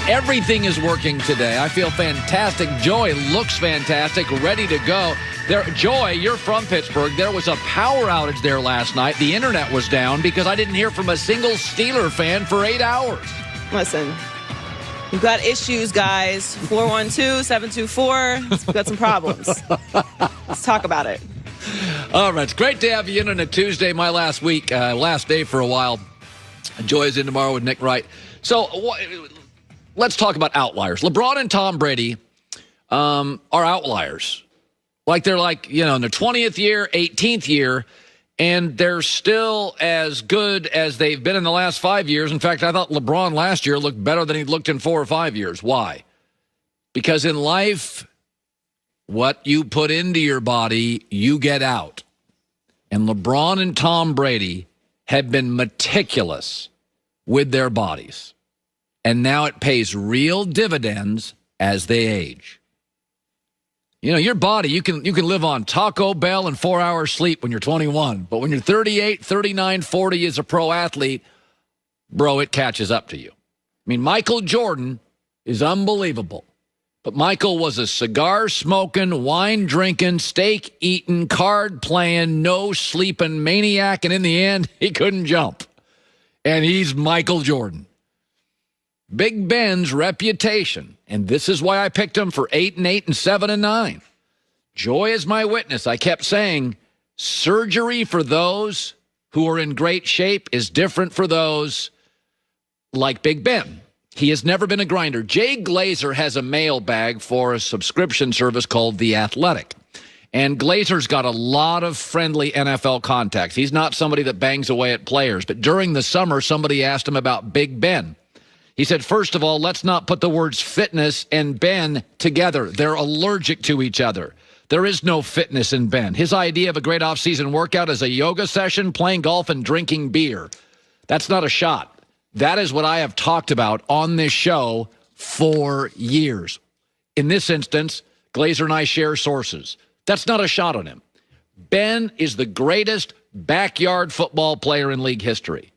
Everything is working today. I feel fantastic. Joy looks fantastic, ready to go. Joy, you're from Pittsburgh. There was a power outage there last night. The internet was down because I didn't hear from a single Steeler fan for 8 hours. Listen, we've got issues, guys. 412-724. We've got some problems. Let's talk about it. All right. It's great to have you in on a Tuesday, my last week, last day for a while. Joy is in tomorrow with Nick Wright. So let's talk about outliers. LeBron and Tom Brady are outliers. They're in their 20th year, 18th year, and they're still as good as they've been in the last 5 years. In fact, I thought LeBron last year looked better than he looked in 4 or 5 years. Why? Because in life, what you put into your body, you get out. And LeBron and Tom Brady have been meticulous with their bodies. And now it pays real dividends as they age. Your body, you can live on Taco Bell and 4 hours sleep when you're 21. But when you're 38, 39, 40 as a pro athlete, bro, it catches up to you. I mean, Michael Jordan is unbelievable. But Michael was a cigar-smoking, wine-drinking, steak-eating, card-playing, no-sleeping maniac. And in the end, he couldn't jump. And he's Michael Jordan. Big Ben's reputation, and this is why I picked him for 8-8 and 7-9. Joy is my witness. I kept saying, surgery for those who are in great shape is different for those like Big Ben. He has never been a grinder. Jay Glazer has a mailbag for a subscription service called The Athletic. And Glazer's got a lot of friendly NFL contacts. He's not somebody that bangs away at players. But during the summer, somebody asked him about Big Ben. He said, first of all, let's not put the words fitness and Ben together. They're allergic to each other. There is no fitness in Ben. His idea of a great off-season workout is a yoga session, playing golf, and drinking beer. That's not a shot. That is what I have talked about on this show for years. In this instance, Glazer and I share sources. That's not a shot on him. Ben is the greatest backyard football player in league history.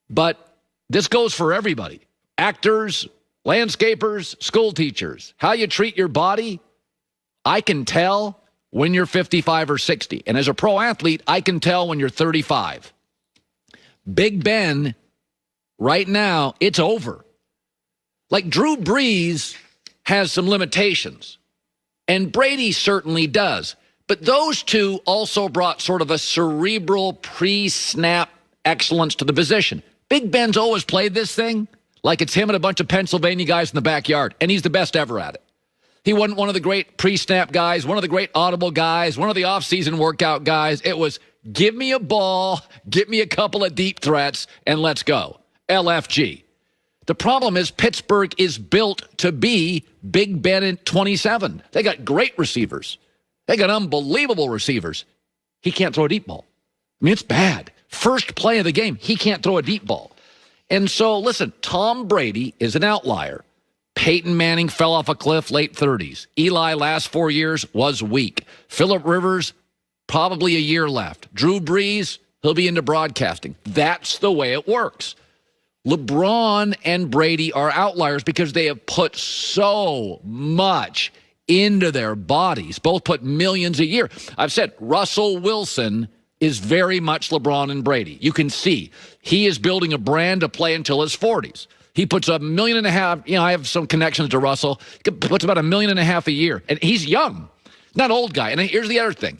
But this goes for everybody. Actors, landscapers, school teachers. How you treat your body, I can tell when you're 55 or 60. And as a pro athlete, I can tell when you're 35. Big Ben, right now, it's over. Drew Brees has some limitations. And Brady certainly does. But those two also brought sort of a cerebral pre-snap excellence to the position. Big Ben's always played this thing like it's him and a bunch of Pennsylvania guys in the backyard, and he's the best ever at it. He wasn't one of the great pre-snap guys, one of the great audible guys, one of the off-season workout guys. It was, give me a ball, get me a couple of deep threats, and let's go. LFG. The problem is Pittsburgh is built to be Big Ben at 27. They got great receivers. They got unbelievable receivers. He can't throw a deep ball. I mean, it's bad. First play of the game, he can't throw a deep ball. And so, listen, Tom Brady is an outlier. Peyton Manning fell off a cliff late 30s. Eli, last 4 years, was weak. Phillip Rivers, probably a year left. Drew Brees, he'll be into broadcasting. That's the way it works. LeBron and Brady are outliers because they have put so much into their bodies. Both put millions a year. I've said Russell Wilson is very much LeBron and Brady. You can see he is building a brand to play until his 40s. He puts $1.5 million. I have some connections to Russell. He puts about $1.5 million a year. And he's young, not old guy. And here's the other thing.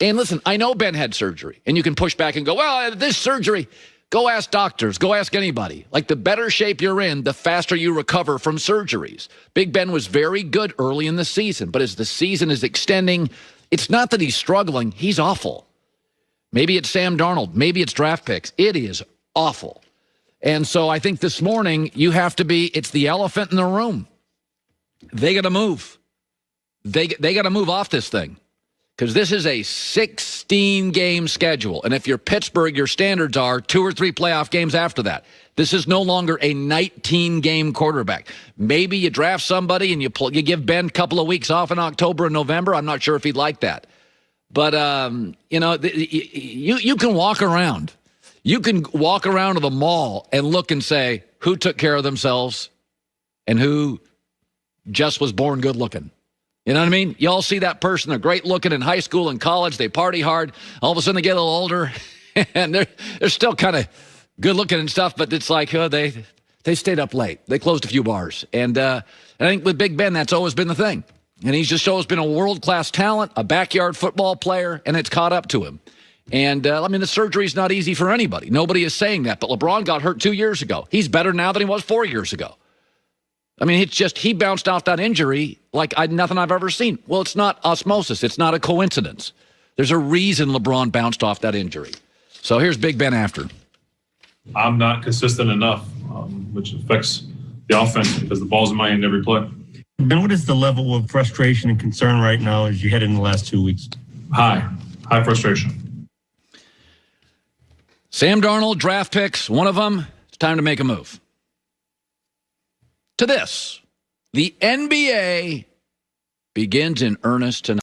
And listen, I know Ben had surgery. And you can push back and go, well, this surgery, go ask doctors. Go ask anybody. The better shape you're in, the faster you recover from surgeries. Big Ben was very good early in the season. But as the season is extending, it's not that he's struggling. He's awful. Maybe it's Sam Darnold. Maybe it's draft picks. It is awful. And so I think this morning you have to be, it's the elephant in the room. They got to move. They got to move off this thing because this is a 16-game schedule. And if you're Pittsburgh, your standards are 2 or 3 playoff games after that. This is no longer a 19-game quarterback. Maybe you draft somebody and you give Ben a couple of weeks off in October and November. I'm not sure if he'd like that. But, you can walk around. You can walk around to the mall and look and say, who took care of themselves and who just was born good looking. You know what I mean? You all see that person, they're great looking in high school and college, they party hard, all of a sudden they get a little older, and they're still kind of good looking and stuff, but it's like, they stayed up late. They closed a few bars. And I think with Big Ben, that's always been the thing. And he's just always been a world-class talent, a backyard football player, and it's caught up to him. And, the surgery's not easy for anybody. Nobody is saying that. But LeBron got hurt 2 years ago. He's better now than he was 4 years ago. It's just he bounced off that injury like nothing I've ever seen. Well, it's not osmosis. It's not a coincidence. There's a reason LeBron bounced off that injury. So here's Big Ben after. I'm not consistent enough, which affects the offense because the ball's in my hand every play. Ben, what is the level of frustration and concern right now as you head in the last 2 weeks? High frustration. Sam Darnold, draft picks, one of them, it's time to make a move. To this, the NBA begins in earnest tonight.